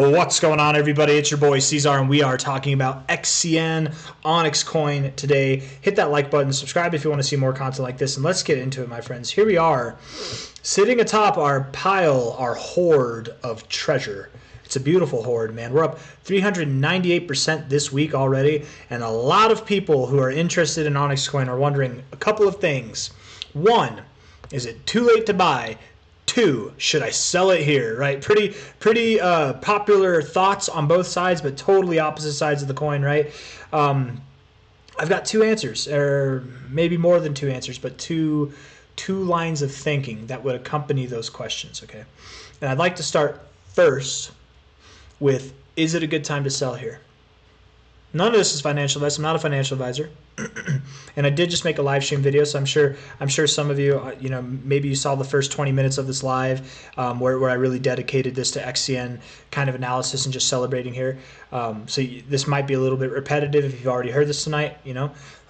Well, what's going on, everybody? It's your boy C-Zar, and we are talking about XCN, Onyxcoin today. Hit that like button, subscribe if you want to see more content like this, and let's get into it, my friends. Here we are, sitting atop our pile, our hoard of treasure. It's a beautiful hoard, man. We're up 398% this week already, and a lot of people who are interested in Onyxcoin are wondering a couple of things. One, is it too late to buy? Two, should I sell it here? Right? Pretty popular thoughts on both sides, but totally opposite sides of the coin, right? I've got two answers, or maybe more than two answers, but two lines of thinking that would accompany those questions, okay? And I'd like to start first with, is it a good time to sell here? None of this is financial advice. I'm not a financial advisor. And I did just make a live stream video, so I'm sure some of you, maybe you saw the first 20 minutes of this live where I really dedicated this to XCN kind of analysis and just celebrating here. This might be a little bit repetitive if you've already heard this tonight,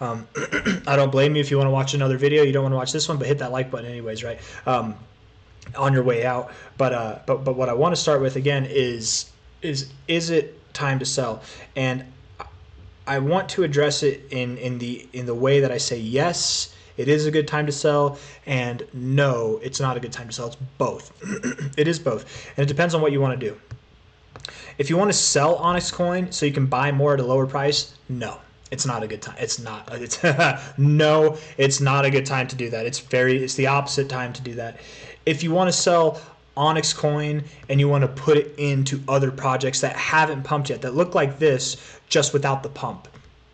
I don't blame you if you want to watch another video. You don't want to watch this one, but hit that like button anyways, right? On your way out. But what I want to start with again is it time to sell? And I want to address it in the way that I say yes, it is a good time to sell, and no, it's not a good time to sell. It's both. It is both, and it depends on what you want to do. If you want to sell Onyxcoin so you can buy more at a lower price, no, it's not a good time. It's not. No, it's not a good time to do that. It's the opposite time to do that. If you want to sell Onyxcoin and you want to put it into other projects that haven't pumped yet, that look like this just without the pump,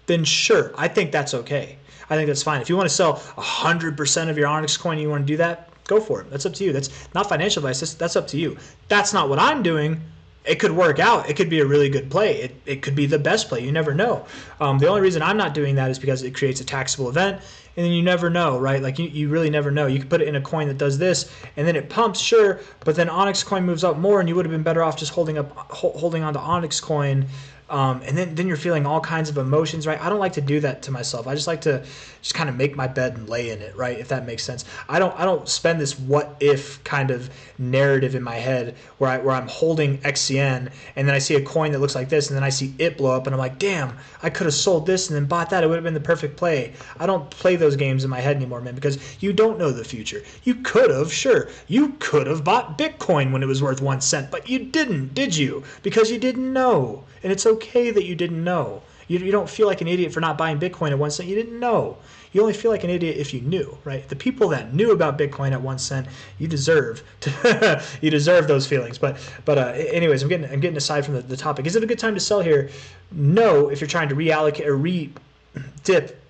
then sure, I think that's okay. I think that's fine. If you want to sell 100% of your Onyxcoin and you want to do that, go for it. That's up to you. That's not financial advice. That's up to you. That's not what I'm doing. It could work out. It could be a really good play. It could be the best play. You never know. The only reason I'm not doing that is because it creates a taxable event, and then you never know, right? Like you really never know. You could put it in a coin that does this, and then it pumps, sure, but then Onyxcoin moves up more, and you would have been better off just holding on to Onyxcoin. And then you're feeling all kinds of emotions, right? I don't like to do that to myself. I just like to just kind of make my bed and lay in it, right? If that makes sense. I don't spend this what if kind of narrative in my head where I'm holding XCN and then I see a coin that looks like this and then I see it blow up and I'm like, damn, I could have sold this and then bought that. It would have been the perfect play. I don't play those games in my head anymore, man, because you don't know the future. You could have, sure, you could have bought Bitcoin when it was worth 1 cent, but you didn't, did you? Because you didn't know. And it's okay that you didn't know. You don't feel like an idiot for not buying Bitcoin at 1 cent. You didn't know. You only feel like an idiot if you knew, right? The people that knew about Bitcoin at 1 cent, you deserve those feelings. But anyways, I'm getting aside from the topic. Is it a good time to sell here? No, if you're trying to reallocate or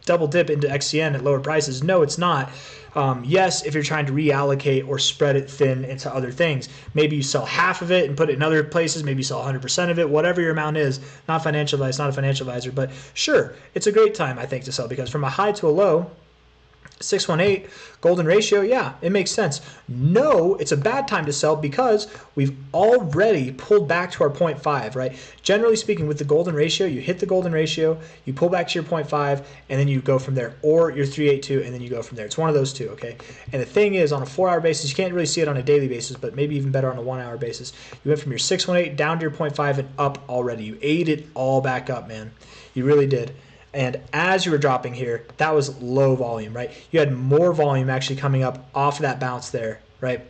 double dip into XCN at lower prices. No, it's not. Yes, if you're trying to reallocate or spread it thin into other things. Maybe you sell half of it and put it in other places. Maybe you sell 100% of it, whatever your amount is. Not financial advice, not a financial advisor, but sure, it's a great time, I think, to sell, because from a high to a low, 618 golden ratio, yeah, it makes sense. No, it's a bad time to sell because we've already pulled back to our 0.5, right? Generally speaking, with the golden ratio, you hit the golden ratio, you pull back to your 0.5, and then you go from there, or your 382, and then you go from there. It's one of those two, okay? And the thing is, on a 4-hour basis, you can't really see it on a daily basis, but maybe even better on a 1-hour basis. You went from your 618 down to your 0.5 and up already. You ate it all back up, man. You really did. And as you were dropping here, that was low volume, right? You had more volume actually coming up off of that bounce there, right?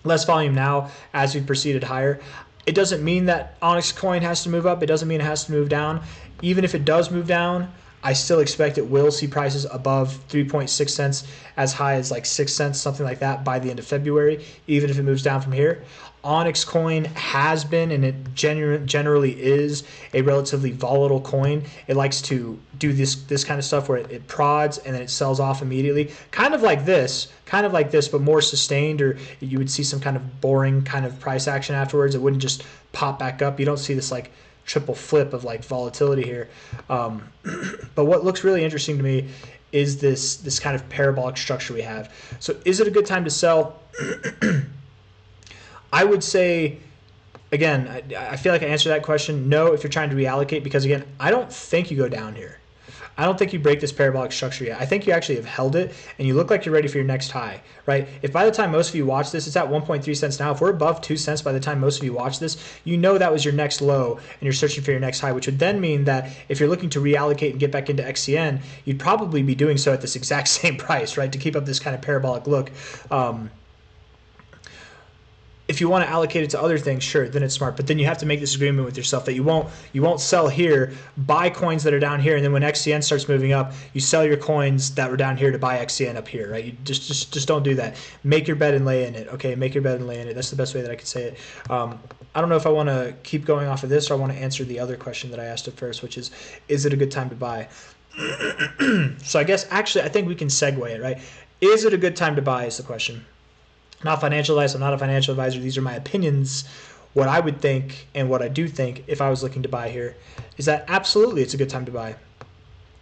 Less volume now as we proceeded higher. It doesn't mean that Onyxcoin has to move up. It doesn't mean it has to move down. Even if it does move down, I still expect it will see prices above 3.6 cents, as high as like 6 cents, something like that, by the end of February, even if it moves down from here. Onyxcoin has been, and it generally is, a relatively volatile coin. It likes to do this kind of stuff where it prods and then it sells off immediately, kind of like this, but more sustained, or you would see some kind of boring kind of price action afterwards. It wouldn't just pop back up. You don't see this like triple flip of like volatility here. But what looks really interesting to me is this kind of parabolic structure we have. So is it a good time to sell? I would say, again, I feel like I answered that question. No, if you're trying to reallocate, because again, I don't think you go down here. I don't think you break this parabolic structure yet. I think you actually have held it, and you look like you're ready for your next high, right? If by the time most of you watch this, it's at 1.3 cents now. If we're above 2 cents by the time most of you watch this, you know that was your next low, and you're searching for your next high, which would then mean that if you're looking to reallocate and get back into XCN, you'd probably be doing so at this exact same price, right, to keep up this kind of parabolic look. If you want to allocate it to other things, sure, then it's smart. But then you have to make this agreement with yourself that you won't sell here, buy coins that are down here, and then when XCN starts moving up, you sell your coins that were down here to buy XCN up here, right? You just don't do that. Make your bed and lay in it, okay? Make your bed and lay in it. That's the best way that I could say it. I don't know if I want to keep going off of this or I want to answer the other question that I asked at first, which is it a good time to buy? So I guess actually I think we can segue it, right? Is it a good time to buy is the question. Not financial advice. I'm not a financial advisor. These are my opinions. What I would think and what I do think if I was looking to buy here is that absolutely it's a good time to buy.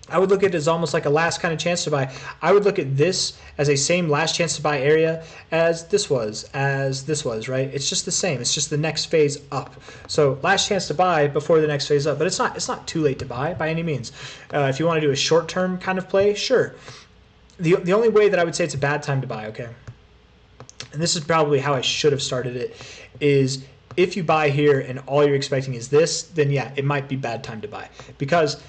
I would look at it as almost like a last kind of chance to buy. I would look at this as a same last chance to buy area as this was, right? It's just the same. It's just the next phase up. So last chance to buy before the next phase up. But it's not too late to buy by any means. If you want to do a short-term kind of play, sure. The only way that I would say it's a bad time to buy, okay? And this is probably how I should have started it, is if you buy here and all you're expecting is this, then yeah, it might be bad time to buy. Because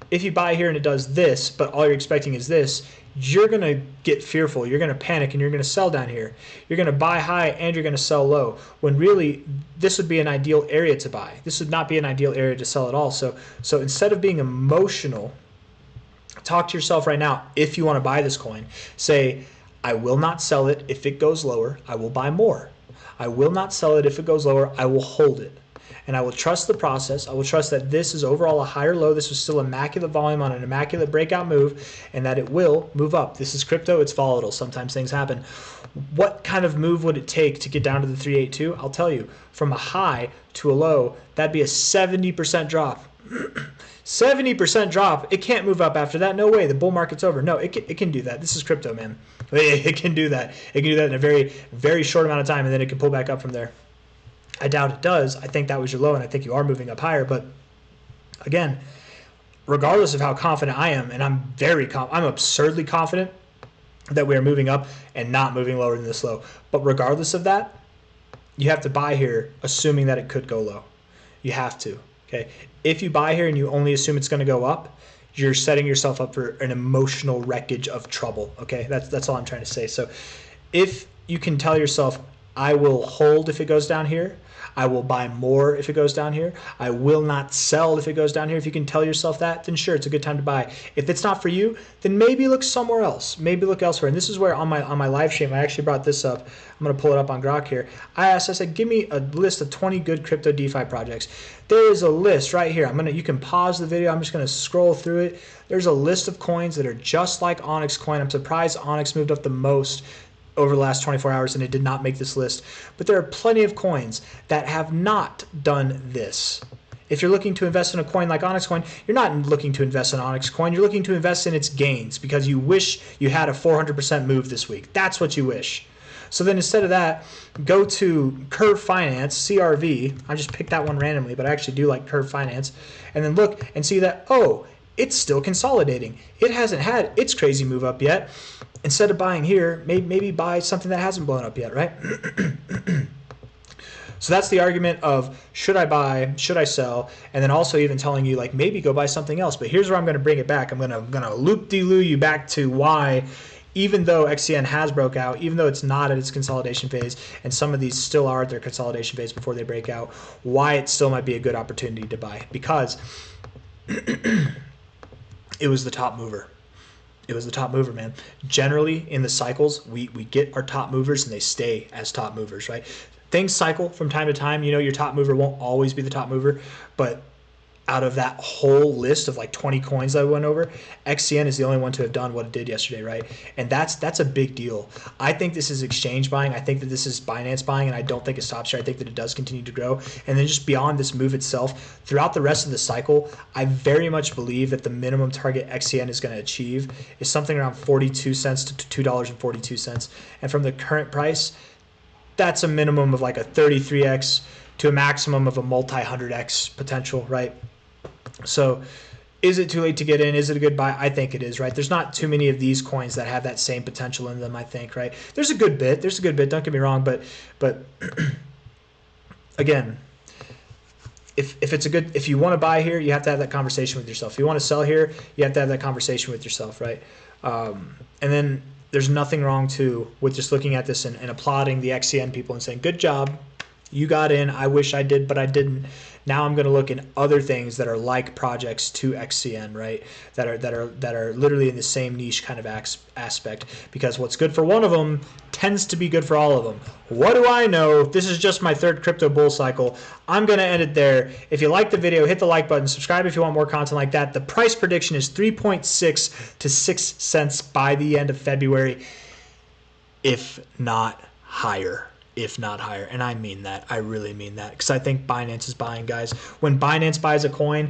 if you buy here and it does this, but all you're expecting is this, you're going to get fearful. You're going to panic and you're going to sell down here. You're going to buy high and you're going to sell low, when really this would be an ideal area to buy. This would not be an ideal area to sell at all. So instead of being emotional, talk to yourself right now. If you want to buy this coin, say, I will not sell it if it goes lower. I will buy more. I will not sell it if it goes lower. I will hold it. And I will trust the process. I will trust that this is overall a higher low. This was still immaculate volume on an immaculate breakout move, and that it will move up. This is crypto. It's volatile. Sometimes things happen. What kind of move would it take to get down to the 382? I'll tell you. From a high to a low, that'd be a 70% drop. 70% drop. It can't move up after that. No way. The bull market's over. No, it can do that. This is crypto, man. It can do that. It can do that in a very, very short amount of time, and then it can pull back up from there. I doubt it does. I think that was your low, and I think you are moving up higher. But again, regardless of how confident I am, and I'm absurdly confident that we are moving up and not moving lower than this low. But regardless of that, you have to buy here, assuming that it could go low. You have to. Okay. If you buy here and you only assume it's going to go up, you're setting yourself up for an emotional wreckage of trouble. Okay, that's all I'm trying to say. So if you can tell yourself, I will hold if it goes down here, I will buy more if it goes down here, I will not sell if it goes down here. If you can tell yourself that, then sure, it's a good time to buy. If it's not for you, then maybe look somewhere else. Maybe look elsewhere. And this is where on my live stream, I actually brought this up. I'm going to pull it up on Grok here. I said, give me a list of 20 good crypto DeFi projects. There is a list right here. You can pause the video. I'm just going to scroll through it. There's a list of coins that are just like Onyxcoin. I'm surprised Onyx moved up the most over the last 24 hours and it did not make this list. But there are plenty of coins that have not done this. If you're looking to invest in a coin like Onyxcoin, you're not looking to invest in Onyxcoin. You're looking to invest in its gains because you wish you had a 400% move this week. That's what you wish. So then instead of that, go to Curve Finance, CRV. I just picked that one randomly, but I actually do like Curve Finance. And then look and see that, oh, it's still consolidating. It hasn't had its crazy move up yet. Instead of buying here, maybe buy something that hasn't blown up yet, right? So that's the argument of should I buy, should I sell, and then also even telling you like maybe go buy something else. But here's where I'm going to bring it back. I'm going to loop-de-loo you back to why, even though XCN has broke out, even though it's not at its consolidation phase, and some of these still are at their consolidation phase before they break out, why it still might be a good opportunity to buy. Because it was the top mover. It was the top mover, man. Generally, in the cycles, we get our top movers and they stay as top movers, right? Things cycle from time to time. You know, your top mover won't always be the top mover, but out of that whole list of like 20 coins that I went over, XCN is the only one to have done what it did yesterday, right? And that's a big deal. I think this is exchange buying. I think that this is Binance buying, and I don't think it stops here. I think that it does continue to grow. And then just beyond this move itself, throughout the rest of the cycle, I very much believe that the minimum target XCN is going to achieve is something around 42 cents to $2.42. And from the current price, that's a minimum of like a 33x to a maximum of a multi-100x potential, right? So Is it too late to get in? Is it a good buy? I think it is, right? There's not too many of these coins that have that same potential in them, I think, right? There's a good bit. There's a good bit. Don't get me wrong, but again, if you want to buy here, you have to have that conversation with yourself. If you want to sell here, you have to have that conversation with yourself, right? And then there's nothing wrong too with just looking at this and applauding the XCN people and saying, good job, you got in. I wish I did, but I didn't. Now I'm going to look in other things that are like projects to XCN, right? That are literally in the same niche kind of aspect, because what's good for one of them tends to be good for all of them. What do I know? This is just my third crypto bull cycle. I'm going to end it there. If you like the video, hit the like button, subscribe if you want more content like that. The price prediction is 3.6 to 6 cents by the end of February, if not higher. If not higher. And I mean that. I really mean that, because I think Binance is buying, guys. When Binance buys a coin,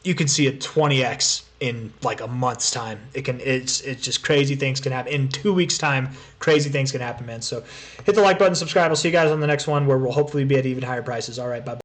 you can see a 20x in like a month's time. It's just crazy things can happen. In 2 weeks' time, crazy things can happen, man. So hit the like button, subscribe. I'll see you guys on the next one, where we'll hopefully be at even higher prices. All right, bye-bye.